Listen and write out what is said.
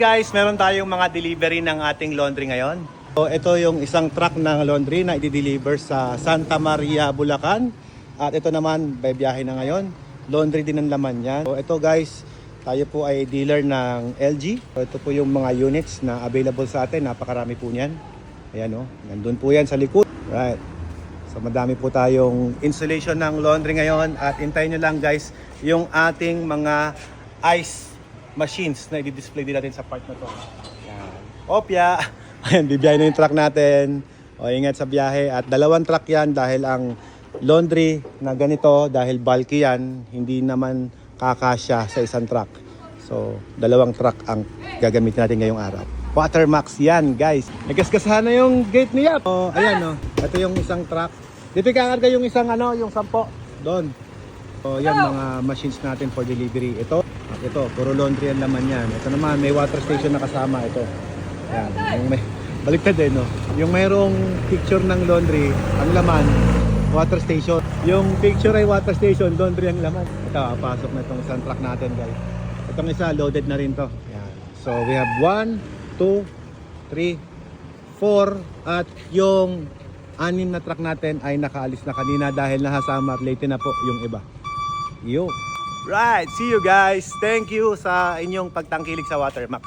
Guys, meron tayong mga delivery ng ating laundry ngayon. So, ito yung isang truck ng laundry na i-deliver sa Santa Maria, Bulacan. At ito naman, biyahe na ngayon. Laundry din ang laman yan. So, ito guys, tayo po ay dealer ng LG. So, ito po yung mga units na available sa atin. Napakarami po niyan. Ayan o, nandun po yan sa likod. Right. So, madami po tayong installation ng laundry ngayon. At hintayin nyo lang guys, yung ating mga ice machines na i-display din natin sa part na to. Ayan. Opya! Ayan, bibiyahe na yung truck natin. O, ingat sa biyahe. At dalawang truck yan dahil ang laundry na ganito, dahil bulky yan, hindi naman kakasya sa isang truck. So, dalawang truck ang gagamitin natin ngayong araw. Watermax yan, guys. Nagkaskasahan na yung gate niya. O, ayan, no. Ito yung isang truck. Dito kakarga yung isang, yung 10. Doon. So, yan mga machines natin for delivery. Ito, puro laundry ang laman yan. Ito naman, may water station na kasama ito. Yan, yung may, baliktad eh, no? Yung mayroong picture ng laundry, ang laman, water station. Yung picture ay water station, laundry ang laman. Ito, pasok na itong isang truck natin, guys. Itong isa, loaded na rin to. Yan. So, we have 1, 2, 3, 4, at yung 6 na truck natin ay nakaalis na kanina dahil nahasama at late na po yung iba. Yo. Right, see you guys. Thank you sa inyong pagtangkilik sa Watermax.